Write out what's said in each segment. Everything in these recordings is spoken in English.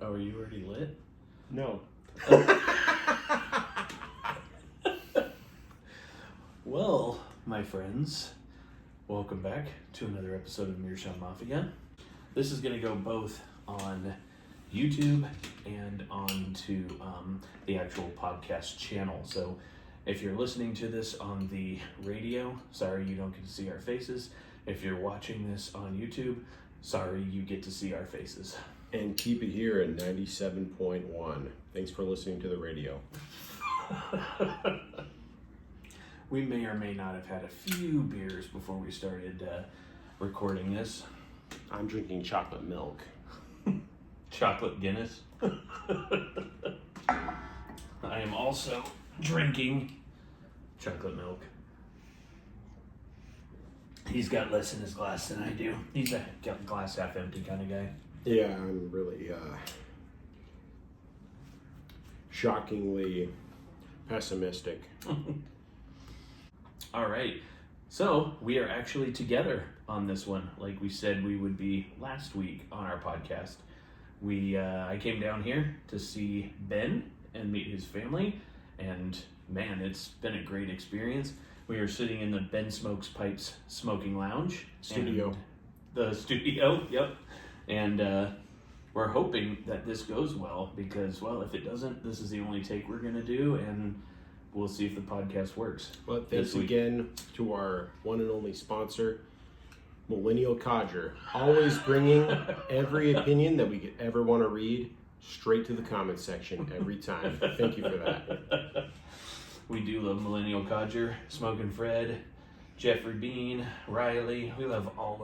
Oh, are you already lit? No. Well, my friends, welcome back to another episode of Meerschaum Mafia. This is going to go both on YouTube and onto the actual podcast channel. So if you're listening to this on the radio, sorry you don't get to see our faces. If you're watching this on YouTube, sorry you get to see our faces. And keep it here at 97.1. Thanks for listening to the radio. We may or may not have had a few beers before we started recording this. I'm drinking chocolate milk. Chocolate Guinness. I am also drinking chocolate milk. He's got less in his glass than I do. He's a glass half empty kind of guy. Yeah, I'm really shockingly pessimistic. All right. So we are actually together on this one, like we said we would be last week on our podcast. I came down here to see Ben and meet his family, and man, it's been a great experience. We are sitting in the Ben Smokes Pipes Smoking Lounge. Studio. The studio, yep. And we're hoping that this goes well because, well, if it doesn't, this is the only take we're going to do, and we'll see if the podcast works. Well, thanks again to our one and only sponsor, Millennial Codger. Always bringing every opinion that we could ever want to read straight to the comment section every time. Thank you for that. We do love Millennial Codger, Smoking Fred, Jeffrey Bean, Riley. We love all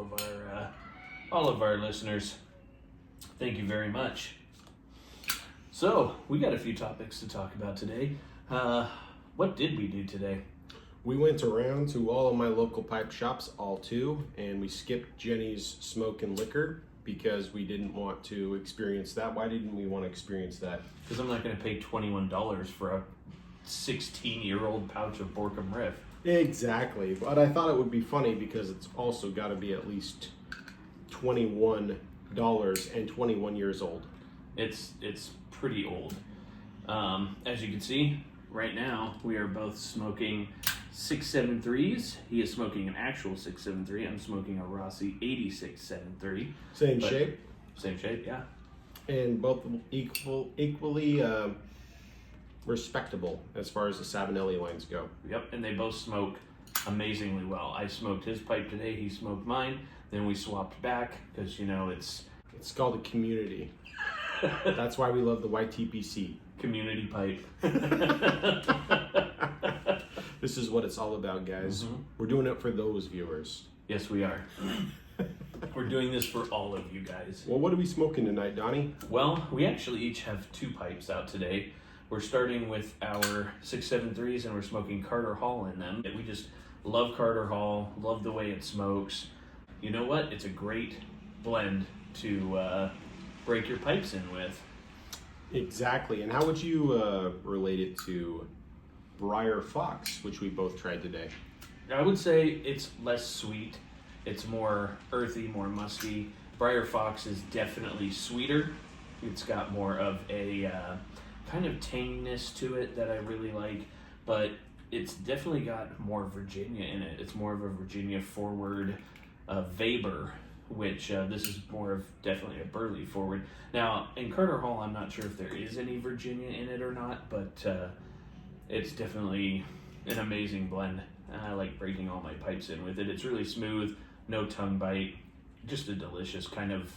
of our listeners. Thank you very much. So we got a few topics to talk about today. What did we do today? We went around to all of my local pipe shops, all two, and we skipped Jenny's Smoke and Liquor because we didn't want to experience that. Why didn't we want to experience that? Because I'm not going to pay $21 for a 16-year-old pouch of Borkum Riff. Exactly, but I thought it would be funny because it's also got to be at least $21 and 21 years old. It's pretty old. As you can see, right now we are both smoking 673s. He is smoking an actual 673. I'm smoking a Rossi 8673. Same shape? Same shape, yeah. And both equally respectable as far as the Savinelli lines go. Yep, and they both smoke amazingly well. I smoked his pipe today, he smoked mine, then we swapped back because, you know, it's called a community. That's why we love the YTPC. Community pipe. This is what it's all about, guys. Mm-hmm. We're doing it for those viewers. Yes, we are. We're doing this for all of you guys. Well, what are we smoking tonight, Donnie? Well, we actually each have two pipes out today. We're starting with our 673s, and we're smoking Carter Hall in them. We just love Carter Hall, love the way it smokes. You know what? It's a great blend to break your pipes in with. Exactly. And how would you relate it to Briar Fox, which we both tried today? I would say it's less sweet. It's more earthy, more musky. Briar Fox is definitely sweeter. It's got more of a kind of tanginess to it that I really like, but it's definitely got more Virginia in it. It's more of a Virginia forward Weber, which this is more of definitely a Burley forward. Now, in Carter Hall, I'm not sure if there is any Virginia in it or not, but it's definitely an amazing blend. I like breaking all my pipes in with it. It's really smooth, no tongue bite, just a delicious kind of,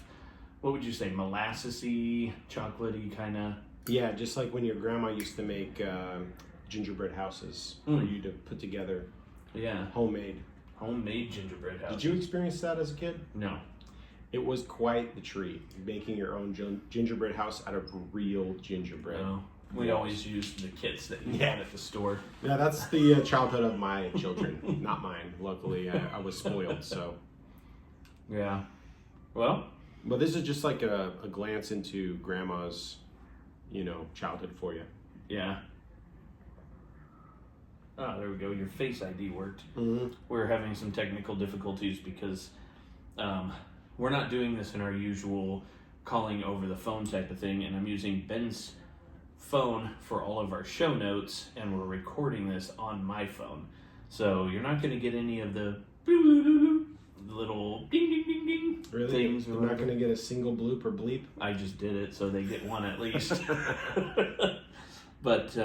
what would you say, molassesy, chocolatey kind of. Yeah, just like when your grandma used to make gingerbread houses for you to put together. Yeah. Homemade gingerbread houses. Did you experience that as a kid? No. It was quite the treat, making your own gingerbread house out of real gingerbread. No. We always used the kits that you got at the store. Yeah, that's the childhood of my children, not mine. Luckily, I was spoiled, so. Yeah. Well. But this is just like a glance into Grandma's, childhood for you. Yeah. Oh, there we go. Your Face ID worked. Mm-hmm. We're having some technical difficulties because we're not doing this in our usual calling over the phone type of thing, and I'm using Ben's phone for all of our show notes, and we're recording this on my phone. So you're not going to get any of the little ding ding ding ding Really? things. You're not going to get a single bloop or bleep? I just did it, so they get one at least. But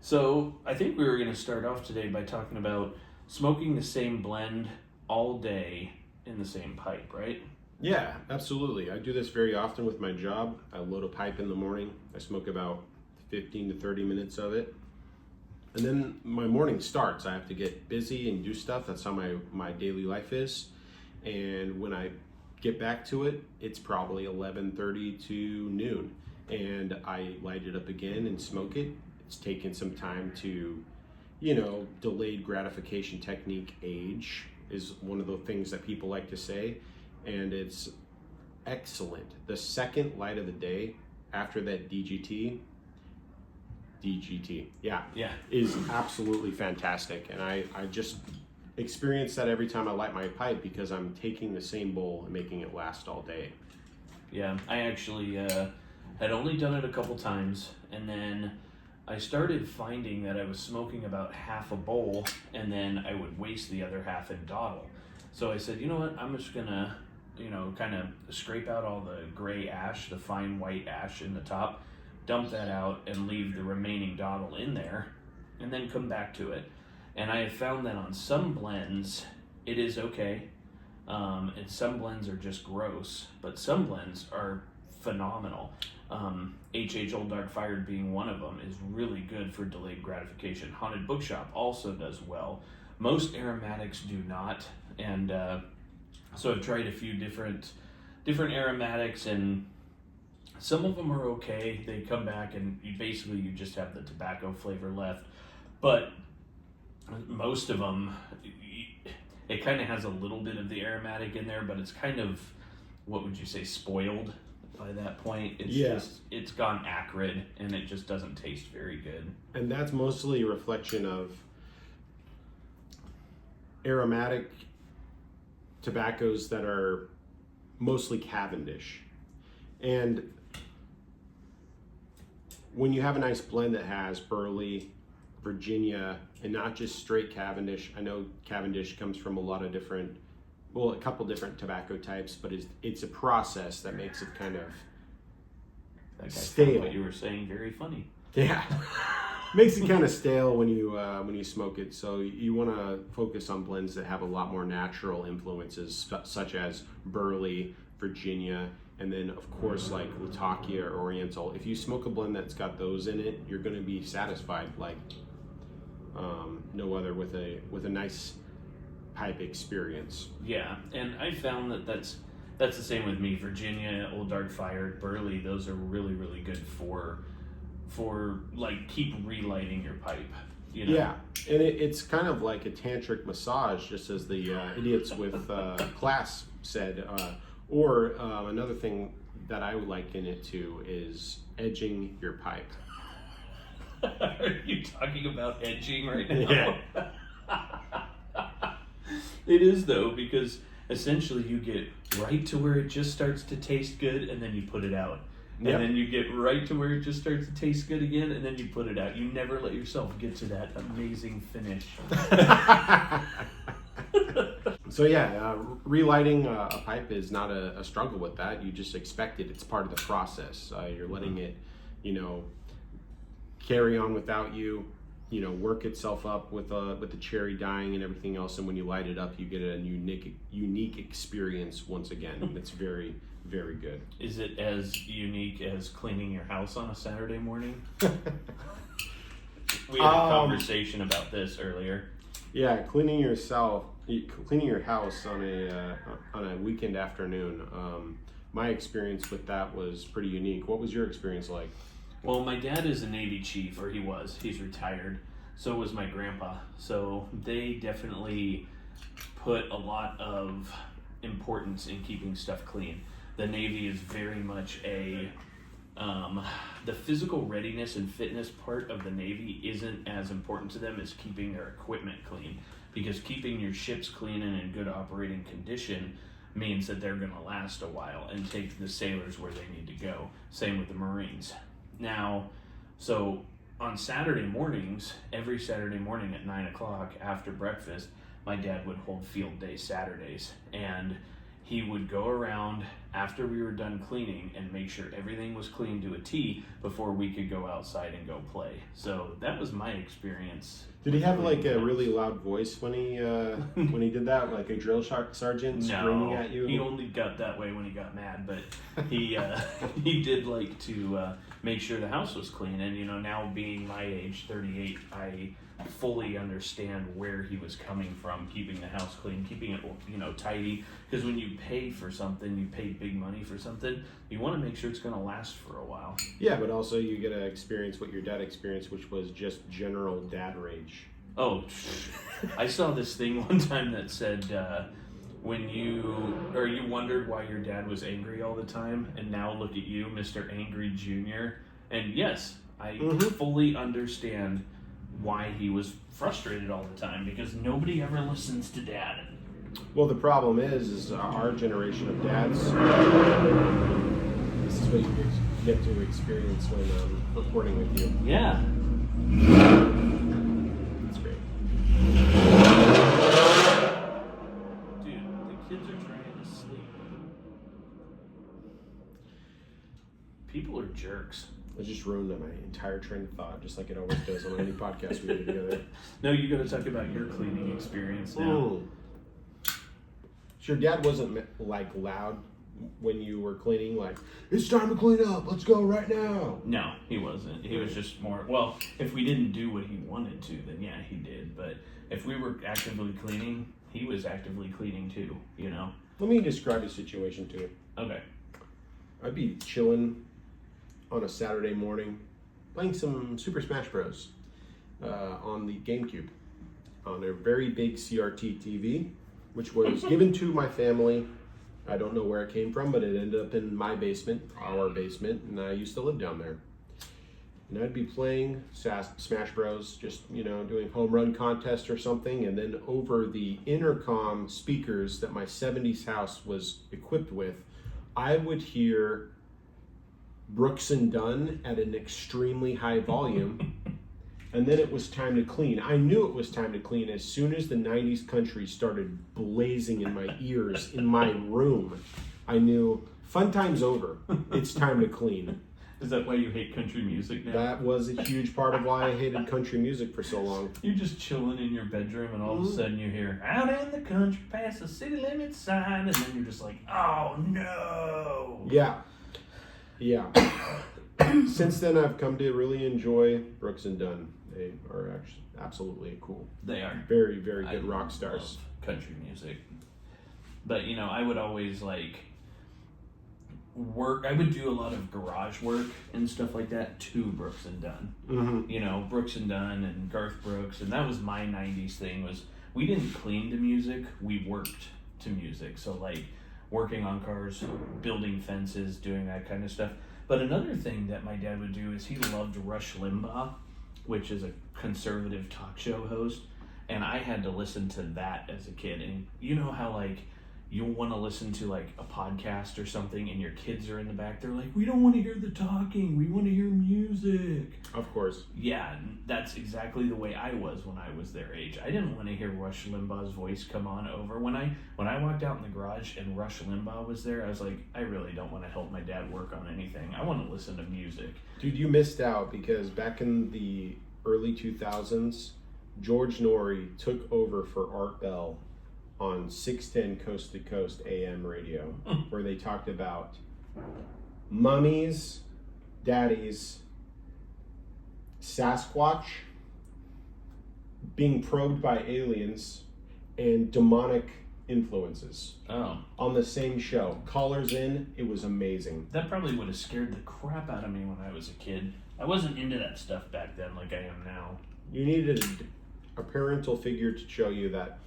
so I think we were going to start off today by talking about smoking the same blend all day in the same pipe, right? Yeah, absolutely. I do this very often with my job. I load a pipe in the morning. I smoke about 15 to 30 minutes of it. And then my morning starts. I have to get busy and do stuff. That's how my daily life is. And when I get back to it, it's probably 11:30 to noon. And I light it up again and smoke it. It's taken some time to, delayed gratification technique age is one of the things that people like to say. And it's excellent. The second light of the day after that DGT, yeah, is absolutely fantastic. And I just experience that every time I light my pipe because I'm taking the same bowl and making it last all day. Yeah, I actually had only done it a couple times, and then I started finding that I was smoking about half a bowl, and then I would waste the other half and dawdle. So I said, you know what, I'm just gonna kind of scrape out all the gray ash, the fine white ash in the top, dump that out and leave the remaining dawdle in there, and then come back to it. And I have found that on some blends, it is okay. And some blends are just gross, but some blends are phenomenal. HH Old Dark Fired being one of them is really good for delayed gratification. Haunted Bookshop also does well. Most aromatics do not, and so I've tried a few different aromatics, and some of them are okay. They come back and you just have the tobacco flavor left. But most of them, it kind of has a little bit of the aromatic in there, but it's kind of, what would you say, spoiled by that point. It's gone acrid, and it just doesn't taste very good. And that's mostly a reflection of aromatic tobaccos that are mostly Cavendish. And when you have a nice blend that has Burley, Virginia, and not just straight Cavendish, I know Cavendish comes from a couple different tobacco types, but it's a process that makes it kind of stale. What you were saying, very funny. Yeah. Makes it kind of stale when you smoke it. So you want to focus on blends that have a lot more natural influences, such as Burley, Virginia, and then of course like Latakia or Oriental. If you smoke a blend that's got those in it, you're going to be satisfied like no other with a nice pipe experience. Yeah, and I found that's the same with me. Virginia, Old Dark Fired, Burley, those are really, really good for like keep relighting your pipe. Yeah, and it's kind of like a tantric massage, just as the idiots with class said. Or another thing that I would liken it to is edging your pipe. Are you talking about edging right now? Yeah. It is though, because essentially you get right to where it just starts to taste good, and then you put it out. Yep. And then you get right to where it just starts to taste good again, and then you put it out. You never let yourself get to that amazing finish. So yeah, relighting a pipe is not a struggle with that. You just expect it. It's part of the process. You're letting it, carry on without you, work itself up with the cherry dying and everything else. And when you light it up, you get a unique experience once again. It's very, very good. Is it as unique as cleaning your house on a Saturday morning? We had a conversation about this earlier. Yeah, cleaning your house on a weekend afternoon. My experience with that was pretty unique. What was your experience like? Well, my dad is a Navy chief, or he was. He's retired. So was my grandpa. So they definitely put a lot of importance in keeping stuff clean. The Navy is very much the physical readiness and fitness part of the Navy isn't as important to them as keeping their equipment clean, because keeping your ships clean and in good operating condition means that they're going to last a while and take the sailors where they need to go. Same with the Marines. Now, so on Saturday mornings, every Saturday morning at 9 o'clock after breakfast, my dad would hold field day Saturdays, and he would go around after we were done cleaning and make sure everything was clean to a T before we could go outside and go play. So that was my experience. Did he have like a really loud voice when he did that, like a drill sergeant screaming at you? He only got that way when he got mad, but he he did like to make sure the house was clean. And now being my age, 38, I fully understand where he was coming from, keeping the house clean, keeping it tidy. Because when you pay for something, you pay big money for something, you want to make sure it's going to last for a while. Yeah, but also you get to experience what your dad experienced, which was just general dad rage. Oh, I saw this thing one time that said when you wondered why your dad was angry all the time, and now look at you, Mr. Angry Jr. And yes, I fully understand why he was frustrated all the time, because nobody ever listens to dad. Well, the problem is our generation of dads, this is what you get to experience when recording with you. Yeah. It's great. Dude, the kids are trying to sleep. People are jerks. It just ruined my entire train of thought, just like it always does on any podcast we do together. No, you got to talk about your cleaning experience now. Ooh. So your dad wasn't like loud when you were cleaning, like, it's time to clean up, let's go right now. No, he wasn't. He was just more, well, if we didn't do what he wanted to, then yeah, he did. But if we were actively cleaning, he was actively cleaning too, Let me describe the situation to you. Okay. I'd be chilling on a Saturday morning, playing some Super Smash Bros. On the GameCube, on a very big CRT TV, which was given to my family. I don't know where it came from, but it ended up in my basement, our basement, and I used to live down there. And I'd be playing Smash Bros, just, doing home run contest or something, and then over the intercom speakers that my 70s house was equipped with, I would hear Brooks and Dunn at an extremely high volume, and then it was time to clean. I knew it was time to clean as soon as the 90s country started blazing in my ears in my room. I knew fun time's over. It's time to clean. Is that why you hate country music now? That was a huge part of why I hated country music for so long. You're just chilling in your bedroom, and all of a sudden you hear, out in the country past the city limit sign, and then you're just like, oh no. Yeah. Since then, I've come to really enjoy Brooks and Dunn. They are actually absolutely cool. They are. Very, very good rock stars. Love country music. But, I would always, work. I would do a lot of garage work and stuff like that to Brooks and Dunn. Mm-hmm. Brooks and Dunn and Garth Brooks. And that was my 90s thing, was we didn't clean to music. We worked to music. So, working on cars, building fences, doing that kind of stuff. But another thing that my dad would do is he loved Rush Limbaugh, which is a conservative talk show host. And I had to listen to that as a kid. And you know how, you'll want to listen to, a podcast or something, and your kids are in the back. They're like, we don't want to hear the talking. We want to hear music. Of course. Yeah, that's exactly the way I was when I was their age. I didn't want to hear Rush Limbaugh's voice come on over. When I walked out in the garage and Rush Limbaugh was there, I was like, I really don't want to help my dad work on anything. I want to listen to music. Dude, you missed out, because back in the early 2000s, George Norrie took over for Art Bell on 610 Coast to Coast AM radio, where they talked about mummies, daddies, Sasquatch, being probed by aliens, and demonic influences. Oh. On the same show. Callers in, it was amazing. That probably would have scared the crap out of me when I was a kid. I wasn't into that stuff back then like I am now. You needed a parental figure to show you that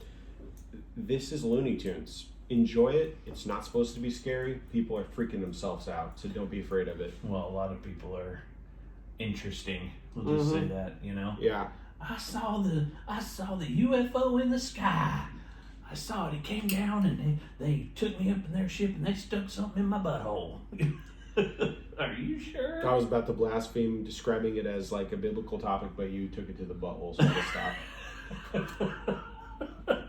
this is Looney Tunes. Enjoy it. It's not supposed to be scary. People are freaking themselves out, so don't be afraid of it. Well, a lot of people are interesting. We'll just say that, Yeah. I saw the UFO in the sky. I saw it. It came down and they took me up in their ship and they stuck something in my butthole. Are you sure? I was about to blaspheme, describing it as like a biblical topic, but you took it to the butthole, so I had to stop.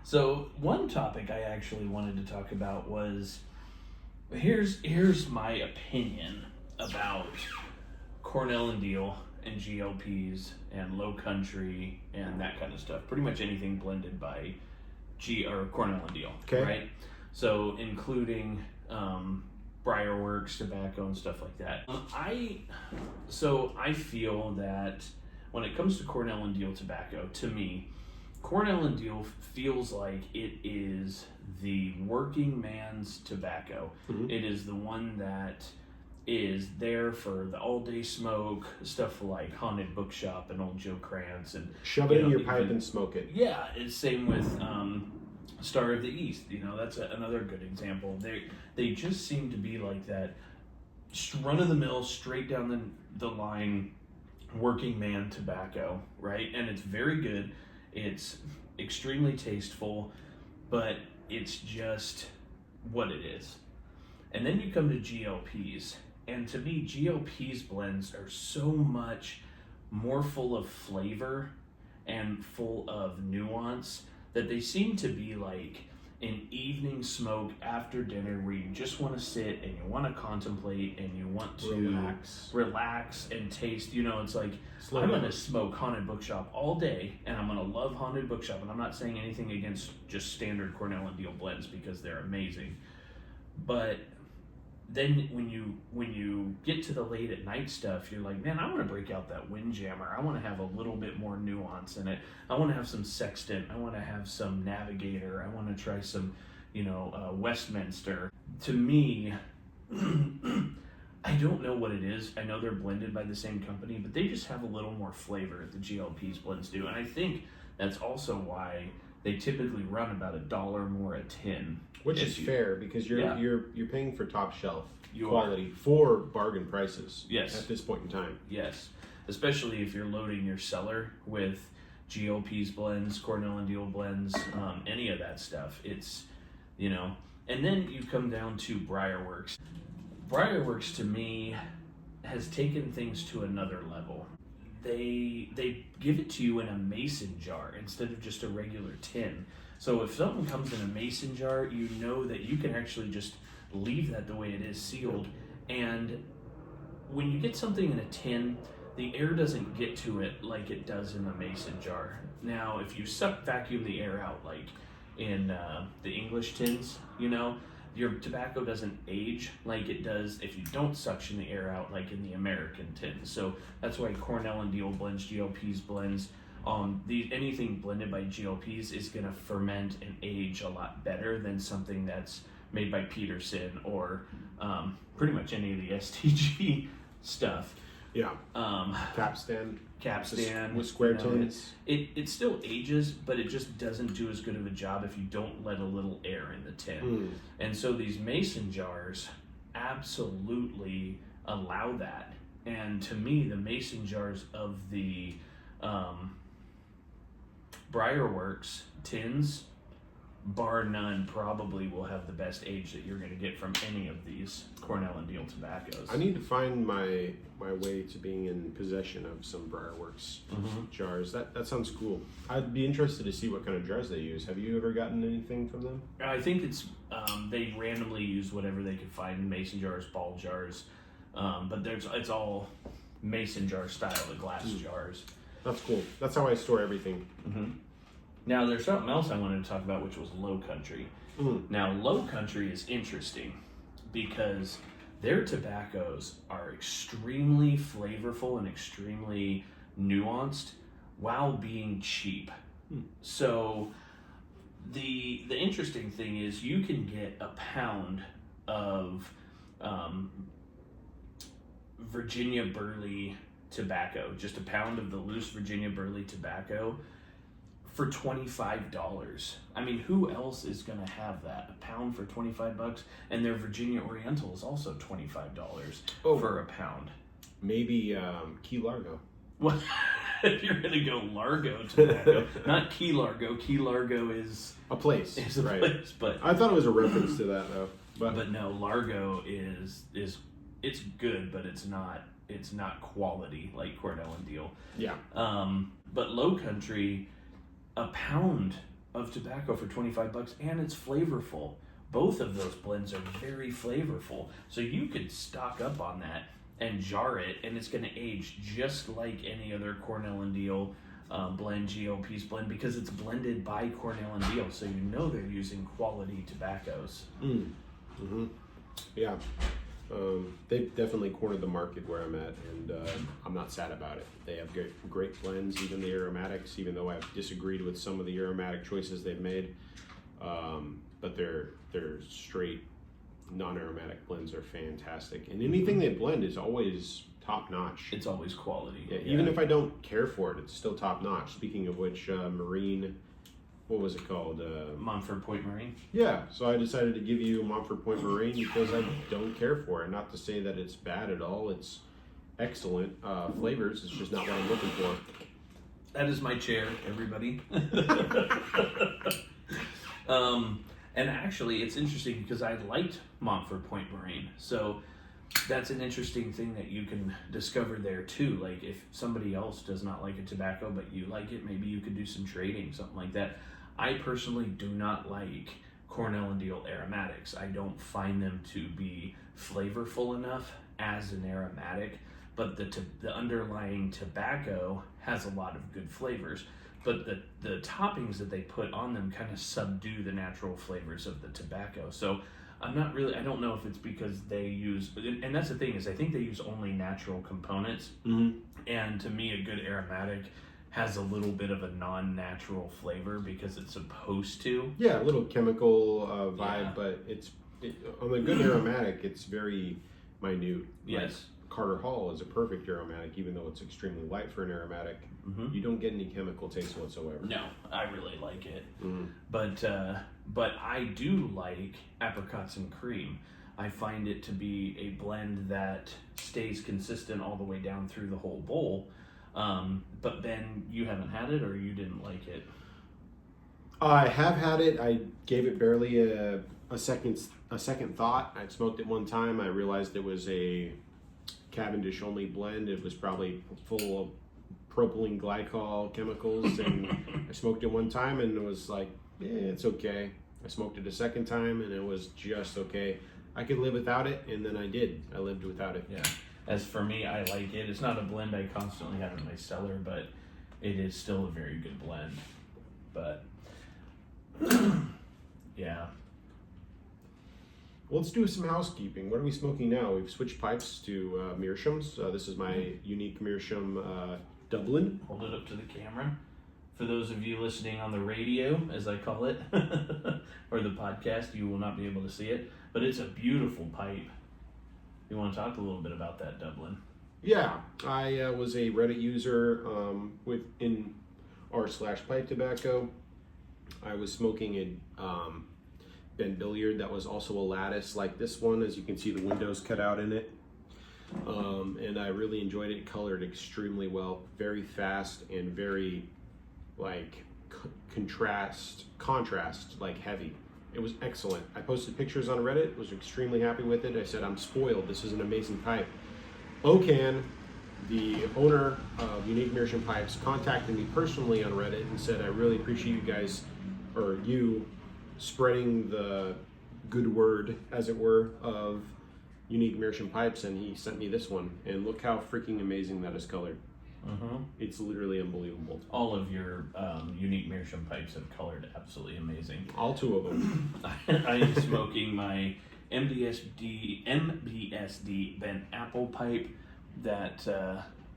So one topic I actually wanted to talk about was, here's my opinion about Cornell and Deal and GLPs and Low Country and that kind of stuff. Pretty much anything blended by Cornell and Deal. Okay. Right? So including Briarworks, tobacco, and stuff like that. I feel that when it comes to Cornell and Deal tobacco, to me, Cornell and Deal feels like it is the working man's tobacco. Mm-hmm. It is the one that is there for the all-day smoke, stuff like Haunted Bookshop and Old Joe Krantz, and shove it in your pipe and smoke it. Yeah, it's same with Star of the East. That's another good example. They just seem to be like that run of the mill, straight down the line, working man tobacco, right? And it's very good. It's extremely tasteful, but it's just what it is. And then you come to GLPs, and to me, GLPs blends are so much more full of flavor and full of nuance that they seem to be like an evening smoke after dinner where you just want to sit and you want to contemplate and you want to relax and taste. It's like, I'm going to smoke Haunted Bookshop all day and I'm going to love Haunted Bookshop. And I'm not saying anything against just standard Cornell and Deal blends because they're amazing. But then when you get to the late at night stuff, you're like, man, I want to break out that Windjammer. I want to have a little bit more nuance in it. I want to have some Sextant. I want to have some Navigator. I want to try some, Westminster. To me, I don't know what it is. I know they're blended by the same company, but they just have a little more flavor the GLP's blends do. And I think that's also why they typically run about $1 more a tin. Which is fair because you're paying for top shelf quality are. For bargain prices. Yes. At this point in time. Yes, especially if you're loading your cellar with GLP's blends, Cornell and Deal blends, any of that stuff. It's and then you come down to Briarworks. Briarworks to me has taken things to another level. They give it to you in a mason jar instead of just a regular tin. So if something comes in a mason jar, you know that you can actually just leave that the way it is sealed. And when you get something in a tin, the air doesn't get to it like it does in the mason jar. Now, if you vacuum the air out like in the English tins, your tobacco doesn't age like it does if you don't suction the air out like in the American tins. So that's why Cornell and Deal blends, GLP's blends, anything blended by GLPs is going to ferment and age a lot better than something that's made by Peterson or pretty much any of the STG stuff. Yeah. Capstan with square tins. It still ages, but it just doesn't do as good of a job if you don't let a little air in the tin. And so these mason jars absolutely allow that. And to me, the mason jars of the Briarworks tins, bar none, probably will have the best age that you're going to get from any of these Cornell and Deal tobaccos. I need to find my way to being in possession of some Briarworks jars. That sounds cool. I'd be interested to see what kind of jars they use. Have you ever gotten anything from them? I think it's they randomly use whatever they could find in mason jars, ball jars, but it's all mason jar style, the glass jars. That's cool. That's how I store everything. Now, there's something else I wanted to talk about, which was Low Country. Now, Low Country is interesting because their tobaccos are extremely flavorful and extremely nuanced while being cheap. So, the interesting thing is you can get a pound of Virginia Burley tobacco, just a pound of the loose Virginia Burley tobacco, for $25. I mean, who else is going to have that? A pound for $25? And their Virginia Oriental is also $25 for a pound. Maybe Key Largo. What? if you're gonna go Largo tobacco, not Key Largo. Key Largo is a place. Is a right. place, but I thought it was a reference to that though. But no, Largo is it's good, but it's not quality like Cornell and Deal. Yeah. But Low Country, a pound of tobacco for $25, and it's flavorful. Both of those blends are very flavorful, so you could stock up on that and jar it, and it's going to age just like any other Cornell and Deal blend, GOP's blend, because it's blended by Cornell and Deal, so you know they're using quality tobaccos. Mm-hmm. Yeah. They've definitely cornered the market where I'm at, and I'm not sad about it. They have great blends, even the aromatics, even though I've disagreed with some of the aromatic choices they've made. But their straight non-aromatic blends are fantastic, and anything they blend is always top notch. It's always quality. Yeah, even if I don't care for it, it's still top notch. Speaking of which, Marine, what was it called? Montfort Point Marine. Yeah, so I decided to give you Montfort Point Marine because I don't care for it. Not to say that it's bad at all. It's excellent flavors. It's just not what I'm looking for. That is my chair, everybody. And actually, it's interesting because I liked Montfort Point Marine. So that's an interesting thing that you can discover there too. Like if somebody else does not like a tobacco, but you like it, maybe you could do some trading, something like that. I personally do not like Cornell and Deal aromatics. I don't find them to be flavorful enough as an aromatic, but the underlying tobacco has a lot of good flavors. But the toppings that they put on them kind of subdue the natural flavors of the tobacco. So I don't know if it's because they use, and that's the thing is I think they use only natural components. Mm-hmm. And to me, a good aromatic has a little bit of a non-natural flavor because it's supposed to. Yeah, a little chemical vibe, Yeah. but on a good aromatic, it's very minute. Yes. Like Carter Hall is a perfect aromatic, even though it's extremely light for an aromatic. Mm-hmm. You don't get any chemical taste whatsoever. No, I really like it. Mm-hmm. But I do like apricots and cream. I find it to be a blend that stays consistent all the way down through the whole bowl. But Ben, you haven't had it, or you didn't like it? I have had it. I gave it barely a second thought. I smoked it one time. I realized it was a Cavendish only blend. It was probably full of propylene glycol chemicals, and I smoked it one time and it was like, yeah, it's okay. I smoked it a second time and it was just okay. I could live without it, and then I did. I lived without it. Yeah. As for me, I like it. It's not a blend I constantly have in my cellar, but it is still a very good blend. But yeah. Well, let's do some housekeeping. What are we smoking now? We've switched pipes to Meerschaum's. This is my unique Meerschaum Dublin. Hold it up to the camera. For those of you listening on the radio, as I call it, or the podcast, you will not be able to see it. But it's a beautiful pipe. You want to talk a little bit about that Dublin? Yeah, I was a Reddit user in r/pipe tobacco. I was smoking a Ben Billiard that was also a lattice like this one. As you can see, the windows cut out in it. And I really enjoyed it. Colored extremely well, very fast and very like contrast like heavy. It was excellent. I posted pictures on Reddit, was extremely happy with it. I said, I'm spoiled, this is an amazing pipe. Ocan, the owner of Unique Meerschaum Pipes, contacted me personally on Reddit and said, I really appreciate you guys, or you, spreading the good word, as it were, of Unique Meerschaum Pipes, and he sent me this one. And look how freaking amazing that is colored. Mm-hmm. It's literally unbelievable. All of your Unique Meerschaum pipes have colored absolutely amazing. All two of them. I am smoking my MBSD bent apple pipe that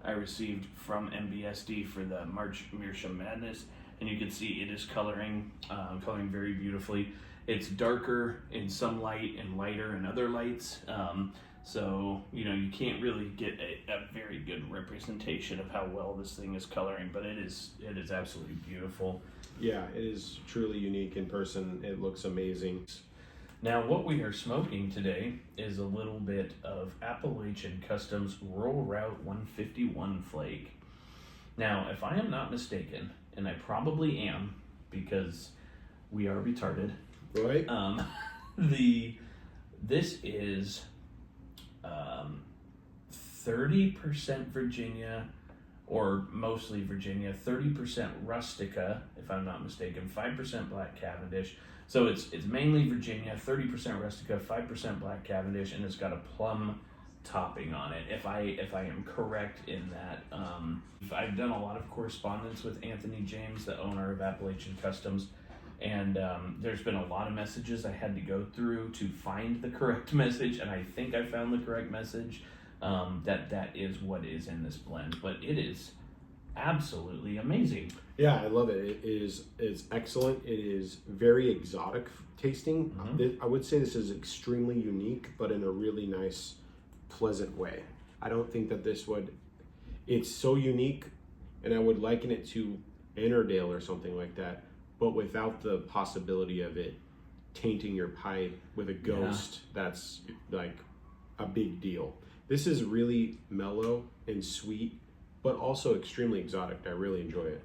I received from MBSD for the March Meerschaum Madness, and you can see it is coloring very beautifully. It's darker in some light and lighter in other lights. So, you can't really get a very good representation of how well this thing is coloring, but it is absolutely beautiful. Yeah, it is truly unique in person. It looks amazing. Now, what we are smoking today is a little bit of Appalachian Customs Rural Route 151 Flake. Now, if I am not mistaken, and I probably am, because we are retarded, Right? This is 30% Virginia, or mostly Virginia, 30% Rustica, if I'm not mistaken, 5% Black Cavendish. So it's mainly Virginia, 30% Rustica, 5% Black Cavendish, and it's got a plum topping on it. If I am correct in that, I've done a lot of correspondence with Anthony James, the owner of Appalachian Customs, and there's been a lot of messages I had to go through to find the correct message, and I think I found the correct message. That is what is in this blend, but it is absolutely amazing. Yeah, I love it. It's excellent. It is very exotic tasting. I would say this is extremely unique, but in a really nice, pleasant way. I don't think that it's so unique, and I would liken it to Annerdale or something like that, but without the possibility of it tainting your pipe with a ghost. That's like a big deal. This is really mellow and sweet, but also extremely exotic. I really enjoy it.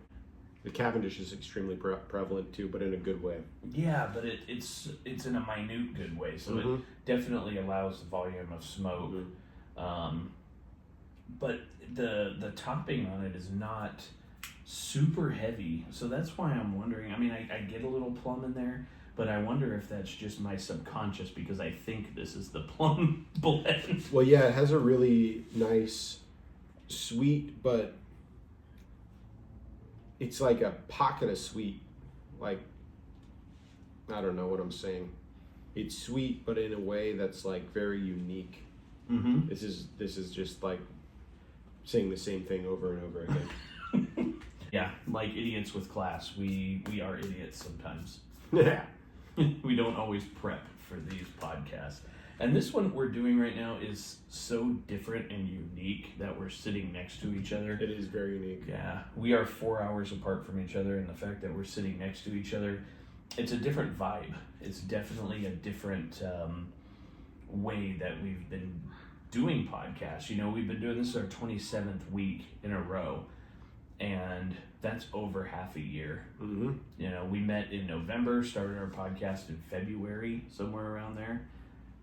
The Cavendish is extremely prevalent too, but in a good way. Yeah, but it's in a minute good way, so it definitely allows the volume of smoke. But the topping on it is not super heavy, so that's why I'm wondering. I mean, I get a little plum in there, but I wonder if that's just my subconscious, because I think this is the plum blend. Well, yeah, it has a really nice, sweet, but it's like a pocket of sweet. Like, I don't know what I'm saying. It's sweet, but in a way that's like very unique. This is just like saying the same thing over and over again. Yeah, like idiots with class. We are idiots sometimes. Yeah. We don't always prep for these podcasts. And this one we're doing right now is so different and unique that we're sitting next to each other. It is very unique. Yeah, we are 4 hours apart from each other, and the fact that we're sitting next to each other, it's a different vibe. It's definitely a different way that we've been doing podcasts. You know, we've been doing this our 27th week in a row, and that's over half a year. You know, we met in November, started our podcast in February, somewhere around there,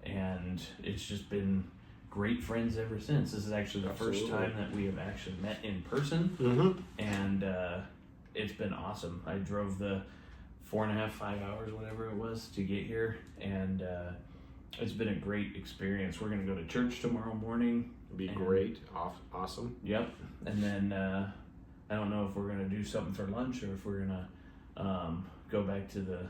and it's just been great friends ever since. This is actually the first time that we have actually met in person, and it's been awesome. I drove the 4.5, 5 hours, whatever it was, to get here, and it's been a great experience. We're going to go to church tomorrow morning. It'll be great. Awesome. Yep. And then I don't know if we're going to do something for lunch or if we're going to go back to the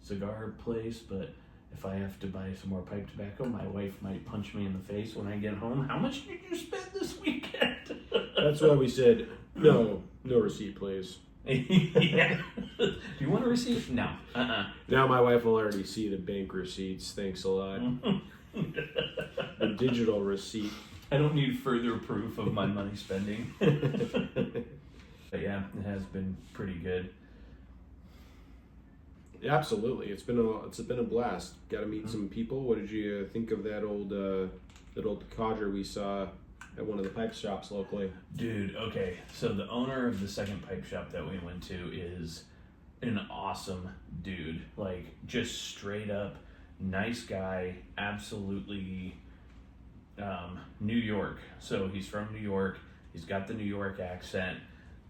cigar place, but if I have to buy some more pipe tobacco, my wife might punch me in the face when I get home. How much did you spend this weekend? That's why we said, no receipt, please. Yeah. Do you want a receipt? No. Now my wife will already see the bank receipts. Thanks a lot. The digital receipt. I don't need further proof of my money spending. But yeah, it has been pretty good. Yeah, absolutely. It's been a blast. Got to meet some people. What did you think of that old codger we saw at one of the pipe shops locally? Dude, okay. So the owner of the second pipe shop that we went to is an awesome dude. Like, just straight up nice guy. Absolutely New York. So he's from New York. He's got the New York accent.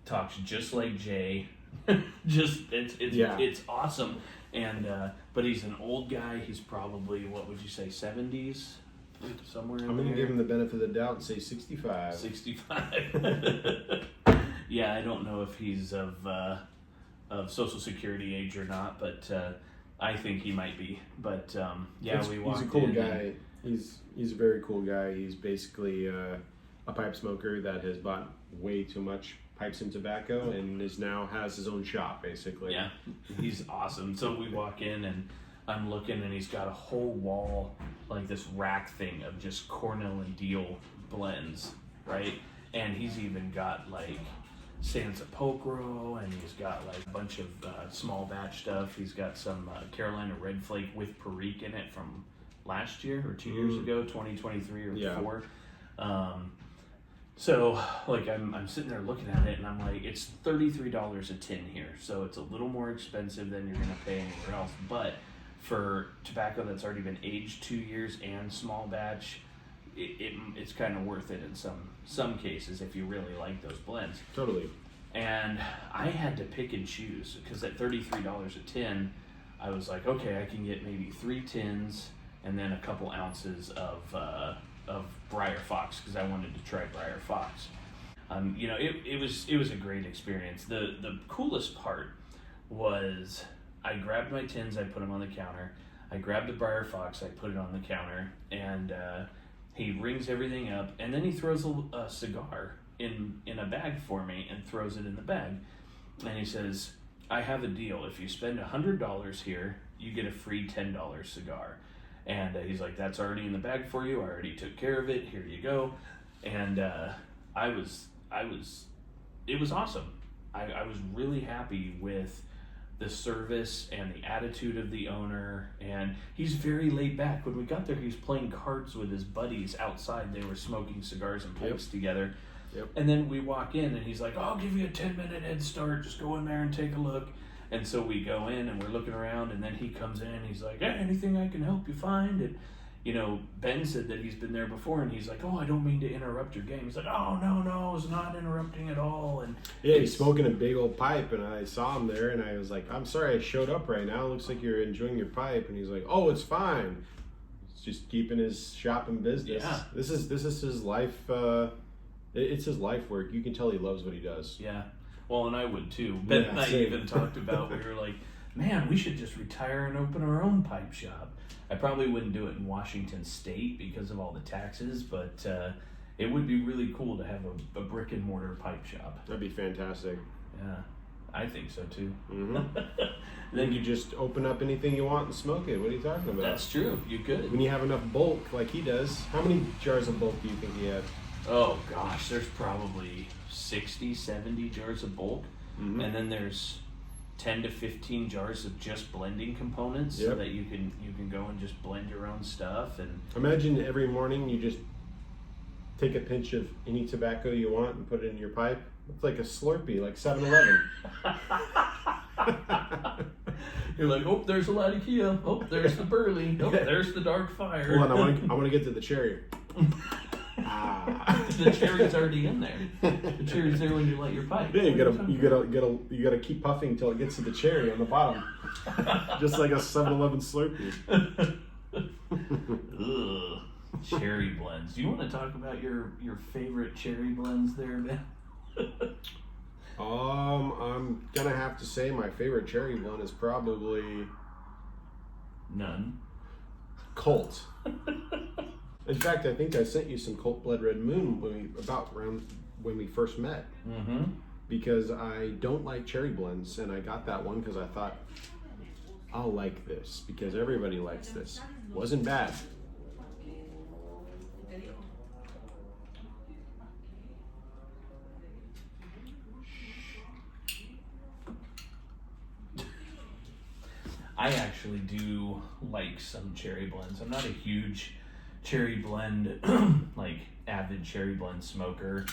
Talks just like Jay. It's awesome. And but he's an old guy. He's probably, what would you say, 70s? Somewhere in I'm going to there. give him the benefit of the doubt and say 65. 65. Yeah, I don't know if he's of Social Security age or not, but I think he might be. But we walked in. He's a cool guy. He's a very cool guy. He's basically a pipe smoker that has bought way too much pipes and tobacco and now has his own shop, basically. Yeah, he's awesome. So we walk in and I'm looking, and he's got a whole wall, like this rack thing of just Cornell and Deal blends, right? And he's even got like San Sepulcro, and he's got like a bunch of small batch stuff. He's got some Carolina Red Flake with Perique in it from last year or 2 years ago, 2023 or 4. So, like, I'm sitting there looking at it, and I'm like, it's $33 a tin here, so it's a little more expensive than you're gonna pay anywhere else. But for tobacco that's already been aged 2 years and small batch, it's kind of worth it in some cases if you really like those blends. Totally. And I had to pick and choose because at $33 a tin, I was like, okay, I can get maybe 3 tins and then a couple ounces of Briar Fox because I wanted to try Briar Fox. You know, it was a great experience. The coolest part was I grabbed my tins, I put them on the counter. I grabbed the Briar Fox, I put it on the counter, and he rings everything up, and then he throws a cigar in a bag for me and throws it in the bag. And he says, I have a deal. If you spend $100 here, you get a free $10 cigar. And he's like, that's already in the bag for you. I already took care of it. Here you go. And it was awesome. I was really happy with the service and the attitude of the owner, and he's very laid back. When we got there, he was playing cards with his buddies outside. They were smoking cigars and pipes together. Yep. And then we walk in, and he's like, I'll give you a 10-minute head start. Just go in there and take a look. And so we go in, and we're looking around, and then he comes in, and he's like, hey, anything I can help you find? And, you know, Ben said that he's been there before, and he's like, oh, I don't mean to interrupt your game. He's like, oh, no, I was not interrupting at all. And yeah, he's smoking a big old pipe, and I saw him there, and I was like, I'm sorry I showed up right now. It looks like you're enjoying your pipe. And he's like, oh, it's fine. He's just keeping his shop in business. Yeah. This is his life. It's his life work. You can tell he loves what he does. Yeah. Well, and I would too. Ben and I same. even talked about, we were like, man, we should just retire and open our own pipe shop. I probably wouldn't do it in Washington State because of all the taxes, but it would be really cool to have a brick and mortar pipe shop. That'd be fantastic. Yeah, I think so too. Mm-hmm. Then you just open up anything you want and smoke it. What are you talking about? That's true. You could. When you have enough bulk like he does, how many jars of bulk do you think he had? Oh gosh, there's probably 60, 70 jars of bulk. Mm-hmm. And then there's 10 to 15 jars of just blending components so that you can go and just blend your own stuff. And imagine every morning you just take a pinch of any tobacco you want and put it in your pipe. It's like a Slurpee, like 7-Eleven. You're like, oh, there's a Latakia. Oh, there's the Burley. Oh, there's the Dark Fire. Hold on, I want to get to the cherry. The cherry's already in there. The cherry's there when you light your pipe. Yeah, you gotta keep puffing until it gets to the cherry on the bottom, just like a 7-Eleven Slurpee. Ugh. Cherry blends. Do you want to talk about your favorite cherry blends there, Ben? I'm gonna have to say my favorite cherry blend is probably none. Colt. In fact, I think I sent you some Colt Blood Red Moon when we first met. Mm-hmm. Because I don't like cherry blends, and I got that one because I thought I'll like this because everybody likes this. Wasn't bad. I actually do like some cherry blends. I'm not a huge cherry blend, like avid cherry blend smoker.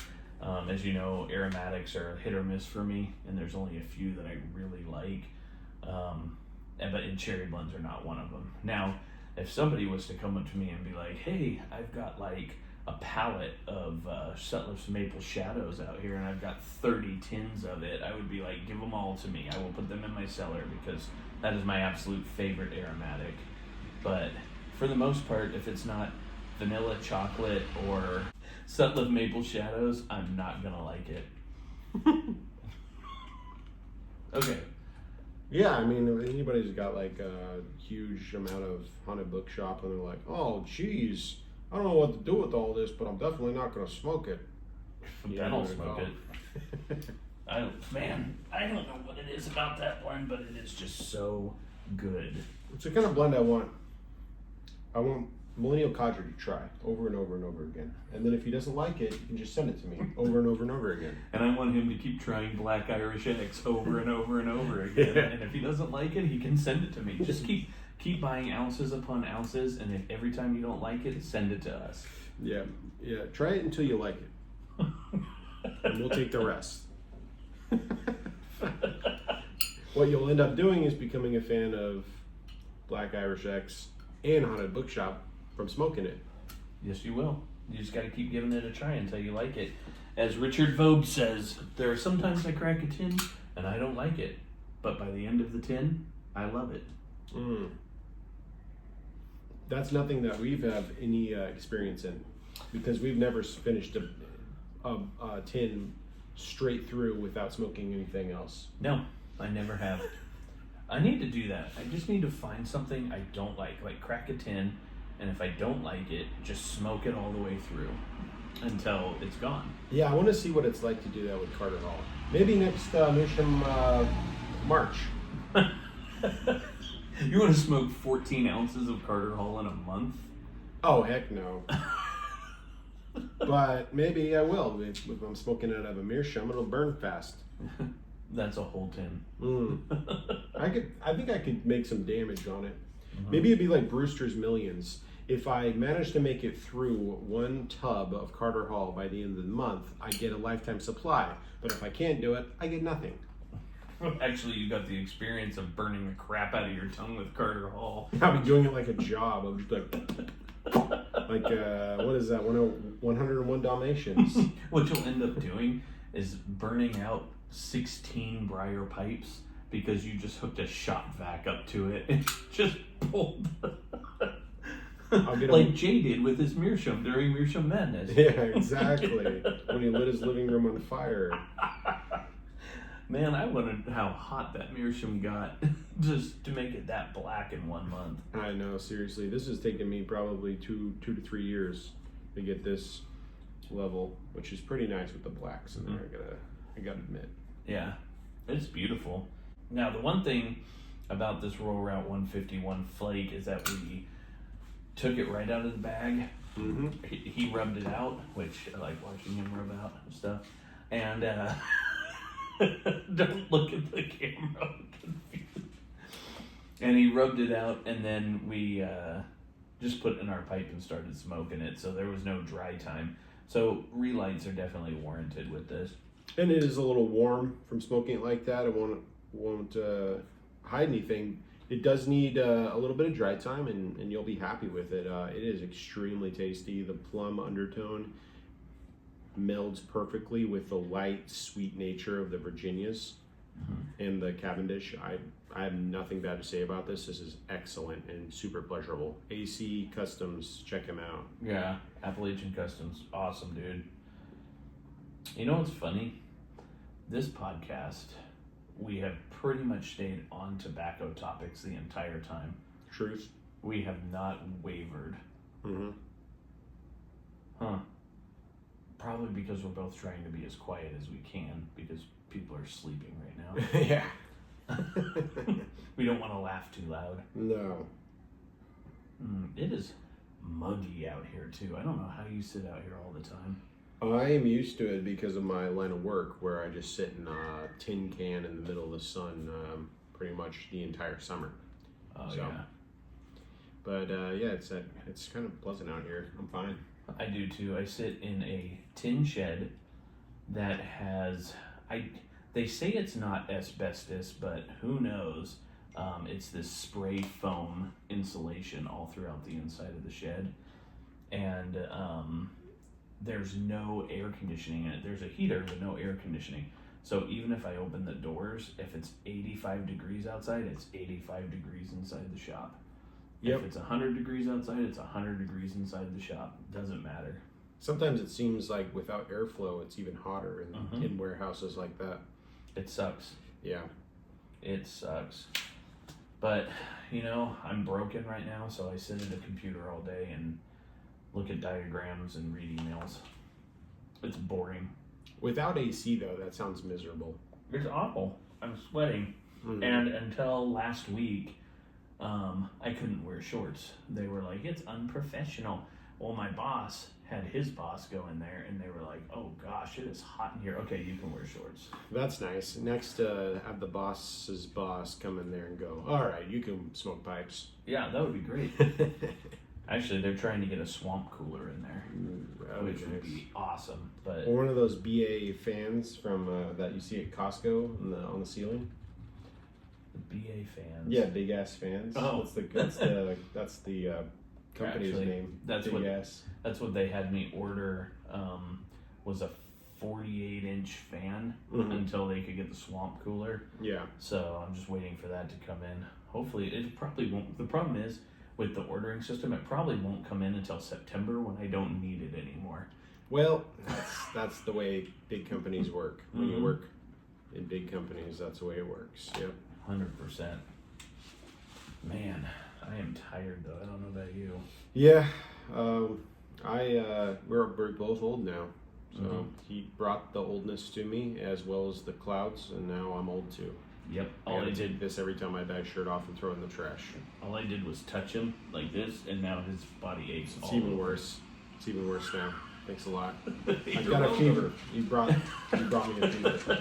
As you know, aromatics are hit or miss for me, and there's only a few that I really like. But cherry blends are not one of them. Now, if somebody was to come up to me and be like, hey, I've got like a pallet of Sutliff's Maple Shadows out here, and I've got 30 tins of it, I would be like, give them all to me. I will put them in my cellar because that is my absolute favorite aromatic. But for the most part, if it's not vanilla chocolate or Sutliff Maple Shadows, I'm not gonna like it. Okay. Yeah, I mean, if anybody's got like a huge amount of haunted bookshop and they're like, oh, geez, I don't know what to do with all this, but I'm definitely not going to smoke it. I don't smoke it. I don't know what it is about that blend, but it is just so good. It's the kind of blend I want Millennial Codger to try over and over and over again. And then if he doesn't like it, he can just send it to me over and over and over again. And I want him to keep trying Black Irish X over and over and over again. Yeah. And if he doesn't like it, he can send it to me. Just keep buying ounces upon ounces, and if every time you don't like it, send it to us. Yeah. Try it until you like it. and we'll take the rest. What you'll end up doing is becoming a fan of Black Irish X and Haunted Bookshop from smoking it. Yes, you will. You just got to keep giving it a try until you like it. As Richard Vogue says, there are sometimes I crack a tin and I don't like it, but by the end of the tin, I love it. That's nothing that we've have any experience in, because we've never finished a tin straight through without smoking anything else. No, I never have. I need to do that. I just need to find something I don't like crack a tin, and if I don't like it, just smoke it all the way through until it's gone. Yeah, I want to see what it's like to do that with Carter Hall. Maybe next Meerschaum March. You want to smoke 14 ounces of Carter Hall in a month? Oh, heck no. But maybe I will. If I'm smoking out of a Meerschaum, it'll burn fast. That's a whole tin. I think I could make some damage on it. Maybe it'd be like Brewster's Millions. If I manage to make it through one tub of Carter Hall by the end of the month, I get a lifetime supply. But if I can't do it, I get nothing. Actually, you got the experience of burning the crap out of your tongue with Carter Hall. I'll be doing it like a job. I'll just like what is that? 101 Dalmatians. What you'll end up doing is burning out 16 briar pipes because you just hooked a shop vac up to it and just pulled. Like Jay did with his Meerschaum during Meerschaum Madness. Yeah, exactly. When he lit his living room on fire. Man, I wondered how hot that Meerschaum got just to make it that black in 1 month. I know, seriously. This has taken me probably two to 3 years to get this level, which is pretty nice with the blacks in there, I gotta admit. Yeah, it's beautiful. Now, the one thing about this Roll Route 151 flake is that we took it right out of the bag. He rubbed it out, which I like watching him rub out and stuff. And don't look at the camera. And he rubbed it out, and then we just put it in our pipe and started smoking it. So there was no dry time. So relights are definitely warranted with this. And it is a little warm from smoking it like that. It won't hide anything. It does need a little bit of dry time, and you'll be happy with it. It is extremely tasty. The plum undertone melds perfectly with the light, sweet nature of the Virginias and the Cavendish. I have nothing bad to say about this. This is excellent and super pleasurable. AC Customs, check him out. Yeah, Appalachian Customs, awesome, dude. You know what's funny? This podcast, we have pretty much stayed on tobacco topics the entire time. Truth. We have not wavered. Probably because we're both trying to be as quiet as we can because people are sleeping right now. Yeah. We don't want to laugh too loud. No. It is muggy out here too. I don't know how you sit out here all the time. I am used to it because of my line of work where I just sit in a tin can in the middle of the sun pretty much the entire summer. Oh, so, yeah. But yeah, it's kind of pleasant out here. I'm fine. I do too. I sit in a tin shed that has, they say it's not asbestos, but who knows? It's this spray foam insulation all throughout the inside of the shed. And there's no air conditioning in it. There's a heater, but no air conditioning. So even if I open the doors, if it's 85 degrees outside, it's 85 degrees inside the shop. If it's 100 degrees outside, it's 100 degrees inside the shop. Doesn't matter. Sometimes it seems like without airflow, it's even hotter in warehouses like that. It sucks. Yeah. It sucks. But, you know, I'm broken right now, so I sit at a computer all day and look at diagrams and read emails. It's boring. Without AC, though, that sounds miserable. It's awful. I'm sweating. And until last week, I couldn't wear shorts. They were like, it's unprofessional. Well, my boss had his boss go in there, and they were like, oh gosh, it is hot in here. Okay, you can wear shorts. That's nice. Next, have the boss's boss come in there and go, all right, you can smoke pipes. Yeah, that would be great. Actually, they're trying to get a swamp cooler in there, which would nice. be awesome. But Or one of those BA fans from that you see at Costco on the ceiling. the BA fans. Yeah, big ass fans. Oh. That's the company's Actually, name. that's big what- ass. That's what they had me order. Was a 48-inch fan Mhm. until they could get the swamp cooler. Yeah. So I'm just waiting for that to come in. Hopefully, it probably won't. The problem is with the ordering system, it probably won't come in until September when I don't need it anymore. Well, that's the way big companies work. When you Mhm. work in big companies, that's the way it works. Yep. 100%. Man, I am tired though. I don't know about you. Yeah. We're both old now. So Mhm. he brought the oldness to me as well as the clouds, and now I'm old too. Yep. I All I gotta take did, this every time I bag shirt off and throw it in the trash. all I did was touch him like this, and now his body aches. It's all even over. worse. It's even worse now. Thanks a lot. I've You're got a welcome. fever. You brought me a fever.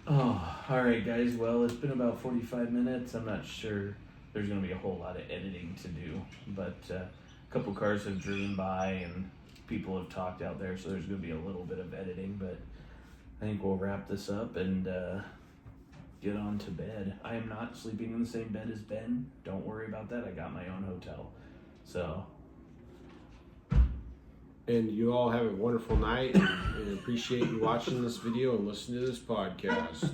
Oh, all right, guys. Well, it's been about 45 minutes. I'm not sure there's going to be a whole lot of editing to do, but a couple cars have driven by and people have talked out there, so there's going to be a little bit of editing, but I think we'll wrap this up and get on to bed. I am not sleeping in the same bed as Ben. Don't worry about that. I got my own hotel. So, And you all have a wonderful night, and appreciate you watching this video and listening to this podcast.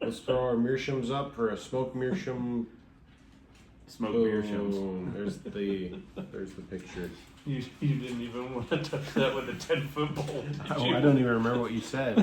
Let's throw our Meerschums up for a smoke Meerschum. smoke Boom. Meerschaums. There's the picture. You didn't even want to touch that with a 10-foot pole, did you? I don't even remember what you said.